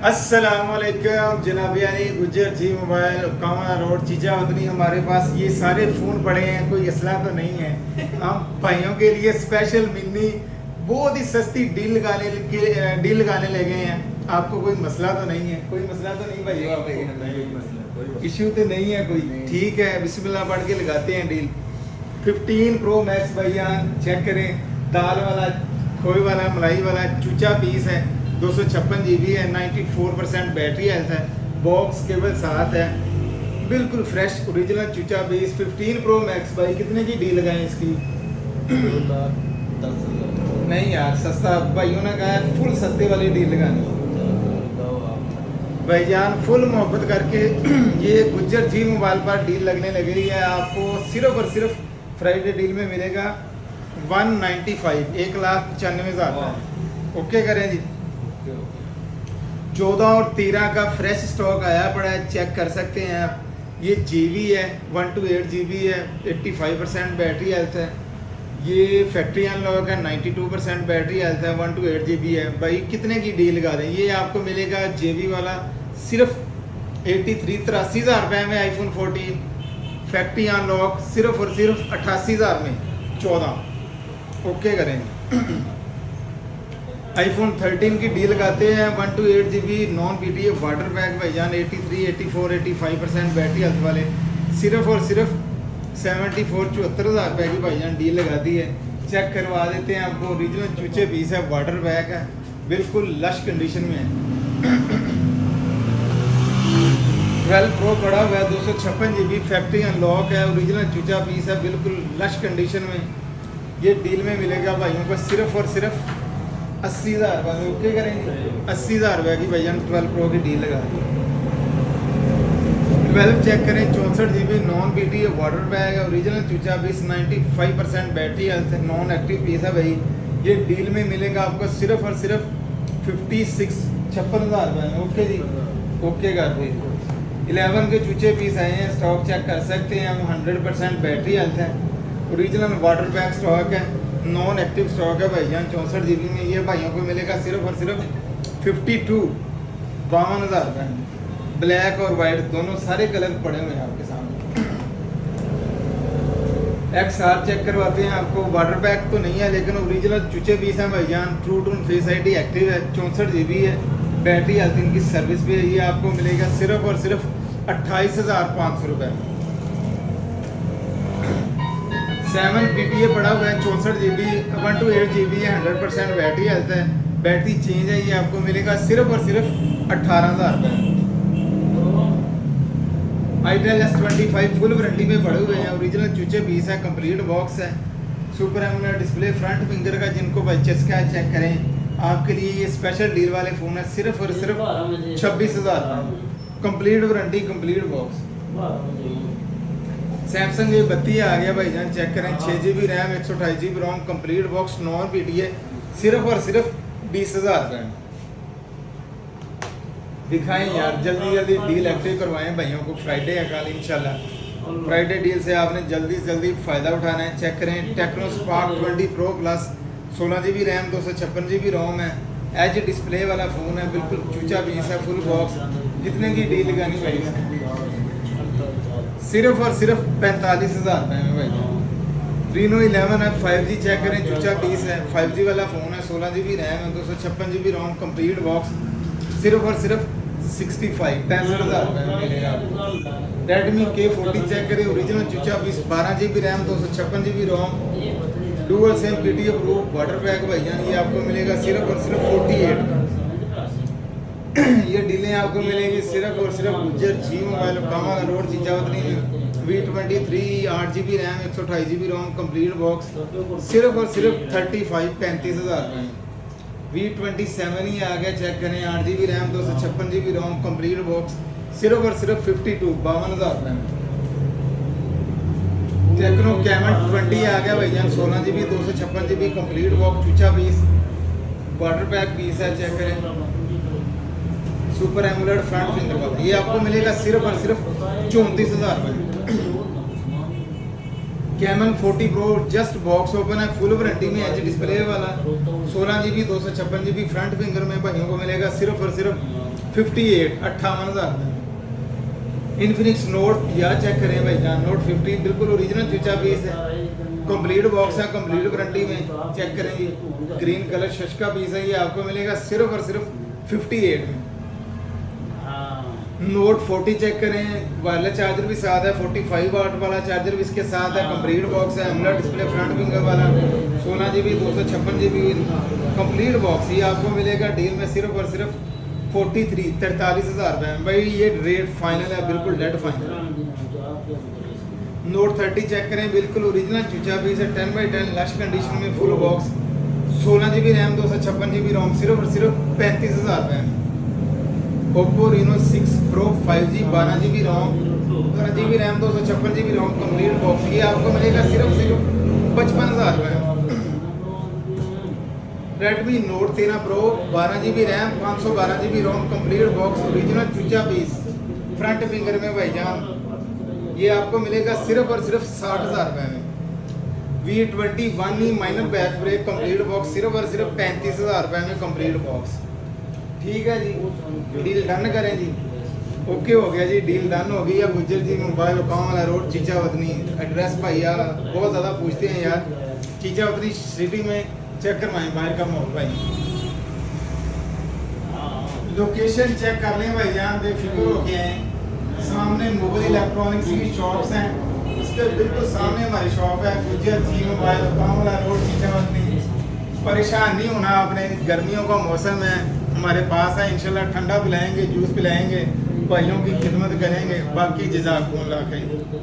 अस्सलामुअलैकुम जनाब यानी गुजर जी मोबाइल कामा रोड चीज़ा उतनी हमारे पास ये सारे फ़ोन पड़े हैं, कोई असला तो नहीं है। हम भाइयों के लिए स्पेशल मिनी बहुत ही सस्ती डील लगाने लगे हैं। आपको कोई मसला तो नहीं है? कोई मसला तो नहीं भाई? इशू तो नहीं है कोई? ठीक है, बिस्मिल्लाह पढ़ के लगाते हैं डील। 15 प्रो मैक्स भाईजान चेक करें, दाल वाला, खोए वाला, मलाई वाला चूचा पीस है, 256 GB है, 94% बैटरी हेल्थ है, बॉक्स केबल साथ है, बिल्कुल फ्रेश ओरिजिनल चूचा पीस। 15 प्रो मैक्स भाई कितने की डील लगाएं इसकी? 2,10,000 नहीं यार, सस्ता भाइयों ने कहा है फुल सस्ते वाली डील लगानी भाईजान, फुल मोहब्बत करके ये गुज्जर जी मोबाइल पर डील लगने लगी है। आपको सिर्फ और सिर्फ फ्राइडे डील में मिलेगा 195, 1,95,000। ओके करें जी। 14 और 13 का फ्रेश स्टॉक आया पड़ा है, चेक कर सकते हैं आप। ये जीबी है, 1 to 8 GB है, 85% बैटरी हेल्थ है। ये फैक्ट्री अनलॉक है, 92% बैटरी हेल्थ है, 1 to 8 GB है। भाई कितने की डील लगा दें? ये आपको मिलेगा जेबी वाला सिर्फ 83,000 रुपये में, आईफोन 14 फैक्ट्री अनलॉक सिर्फ और सिर्फ 88,000 में 14। ओके करेंगे। आईफोन 13 की डील लगाते हैं, 1 to 8 GB non PDF water pack भाईजान, 83, 84, 85% बैटरी हेल्थ वाले सिर्फ और सिर्फ 74,000 रुपये की भाईजान डील लगा दी है। चेक करवा देते हैं आपको, ओरिजिनल चूचे पीस है, वाटर पैक है, बिल्कुल लश कंडीशन में है। 12 प्रो पड़ा हुआ है, 256 GB फैक्ट्री अनलॉक है, ओरिजिनल चूचा पीस है, बिल्कुल लश कंडीशन में। ये डील में मिलेगा भाइयों को सिर्फ और सिर्फ 80,000 रुपये में। ओके करेंगे, 80,000 रुपये की भाईजान 12 प्रो की डील लगा दी। 12 चेक करें, 64 GB non PDF water bag है, ओरिजिनल चूचा पीस, 95% बैटरी हेल्थ है, नॉन एक्टिव पीस है भाई। ये डील में मिलेगा आपको सिर्फ और सिर्फ 56,000 रुपये में। ओके जी, ओके कर दी। 11 के चूचे पीस आए हैं, स्टॉक चेक कर सकते हैं हम, 100% बैटरी हेल्थ है, ओरिजिनल वाटर पैक स्टॉक है, नॉन एक्टिव स्टॉक है भाईजान 64 GB में। ये भाइयों को मिलेगा सिर्फ और सिर्फ 52,000 रुपये। ब्लैक और वाइट दोनों सारे कलर पड़े हुए हैं आपके सामने। XR चेक करवाते हैं आपको, वाटर पैक तो नहीं है लेकिन ओरिजिनल चूचे पीस है भाईजान, true tone face ID active है, 64 GB है, बैटरी हेल्थ इनकी सर्विस पे है। ये आपको मिलेगा सिर्फ और सिर्फ 28,500 रुपये। 7 PPA पड़ा हुआ है, 64 GB, 1 to 8 GB है, 100% बैटरी हेल्थ है, बैटरी चेंज है। ये आपको मिलेगा सिर्फ और सिर्फ 18,000 रुपये। आईटेल S25 फुल वारंटी में पड़े हुए हैं, ओरिजिनल चूचे पीस है, कंप्लीट बॉक्स है, super AMOLED display, front finger का जिनको भाई चस्का है चेक करें। आपके लिए ये स्पेशल डील वाले फ़ोन है, सिर्फ और सिर्फ 26,000 रुपये, complete warranty, complete box. Samsung ये 32 आ गया भाईजान, चेक करें, 6 GB RAM, 128 GB ROM, complete box, non PTA, सिर्फ और सिर्फ 20,000 रुपये। दिखाएं यार, जल्दी जल्दी डील एक्टिव करवाएं भाइयों को, फ्राइडे है कल इंशाल्लाह। फ्राइडे डील से आपने जल्दी से जल्दी फ़ायदा उठाना है। चेक करें, Tecno Spark 20 Pro plus, 16 GB RAM, 256 GB रोम है, एच डिस्प्ले वाला फ़ोन है, बिल्कुल चूचा पीस है, फुल बॉक्स। कितने की डील लगानी भाई? सिर्फ और सिर्फ 45,000 रुपये में भाई। Reno 11 है, 5G चेक करें, चूचा पीस है, 5G वाला फ़ोन है, 16 GB रैम है, 256 GB रोम, कंप्लीट बॉक्स, सिर्फ और सिर्फ 65,000 रुपये में मिलेगा। Redmi K40 चेक करें, ओरिजिनल चूचा piece, 12 GB RAM, 256 GB ROM, dual sim PTA proof water pack भाईजान। ये आपको मिलेगा सिर्फ और सिर्फ 48। ये डीलें आपको मिलेंगी सिर्फ और सिर्फ गुज्जर जी मोबाइल कामा रोड चीचावतनी में। V23 8 GB RAM, 128 GB ROM, complete box, सिर्फ और सिर्फ 35,000 रुपये। V27 ही आ गया, चेक करें, 8 GB RAM, 256 GB ROM, complete box, सिर्फ और सिर्फ 52,000 रुपये में। टेक्नो कैमन 20 आ गया भाईजान, 16 GB, 256 GB, कंप्लीट बॉक्स, चूचा पीस, वाटर पैक पीस है, चेक करें, सुपर एमोलेड फ्रंट फिंगर वाला। ये आपको मिलेगा सिर्फ और सिर्फ 34,000 रुपये। Camon 40 pro just box open है, फुल वारंटी में एच डिस्प्ले वाला, 16 GB 256 GB फ्रंट फिंगर में भाइयों को मिलेगा सिर्फ और सिर्फ 58,000 में। इन्फिनिक्स नोट या चेक करें भाई जान, नोट 50 बिल्कुल ओरिजिनल चूचा पीस है, कंप्लीट बॉक्स है, कंप्लीट वारंटी में, चेक करें जी, ग्रीन कलर शश का पीस है, ये आपको मिलेगा सिर्फ और सिर्फ 58 में। नोट 40 चेक करें, वायरलेस चार्जर भी साथ है, 45 वाट वाला चार्जर भी इसके साथ है, कंप्लीट बॉक्स है, एमोलेड डिस्प्ले फ्रंट फिंगर वाला, 16 GB 256 GB कंप्लीट बॉक्स, ये आपको मिलेगा डील में सिर्फ और सिर्फ 43,000 रुपये में। भाई ये रेट फाइनल है, बिल्कुल डेड फाइनल। नोट 30 चेक करें, बिल्कुल ओरिजिनल चूचा पीस है, 10x10 लश कंडीशन में, full box, 16 GB RAM 256 GB रोम, सिर्फ और सिर्फ 35,000 रुपये में। Oppo Reno 6 Pro 5G 12 GB रोम, 12 GB RAM 256 GB ROM complete box, ये आपको मिलेगा सिर्फ 55,000 रुपये में। Redmi Note 13 Pro 12 GB RAM 512 GB ROM complete box, original चूचा पीस फ्रंट फिंगर में भाईजान, ये आपको मिलेगा सिर्फ और सिर्फ 60,000 रुपये में। V21 minor back break complete box, सिर्फ और सिर्फ 35,000 रुपये में कंप्लीट बॉक्स। ठीक है जी, डील डन करें जी, ओके हो गया जी, डील डन हो गई है। गुज्जर जी मोबाइल काम वाला रोड चीचा वतनी, एड्रेस भाई यार बहुत ज़्यादा पूछते हैं यार, चीचा वतनी सिटी में चेक करवाएं बाहर का माहौल भाई, लोकेशन चेक कर लें भाई जान, बेफिक्र हो के आए। सामने मुगल इलेक्ट्रॉनिक्स की शॉप्स हैं, उसके बिल्कुल सामने हमारी शॉप है, गुज्जर जी मोबाइल काम वाला रोड चीचा वतनी। परेशान नहीं होना आपने, गर्मियों का मौसम है, हमारे पास है, इंशाल्लाह ठंडा पिलाएंगे, जूस पिलाएंगे, भाइयों की खिदमत करेंगे। बाकी जज़ाकुमुल्लाह खैर।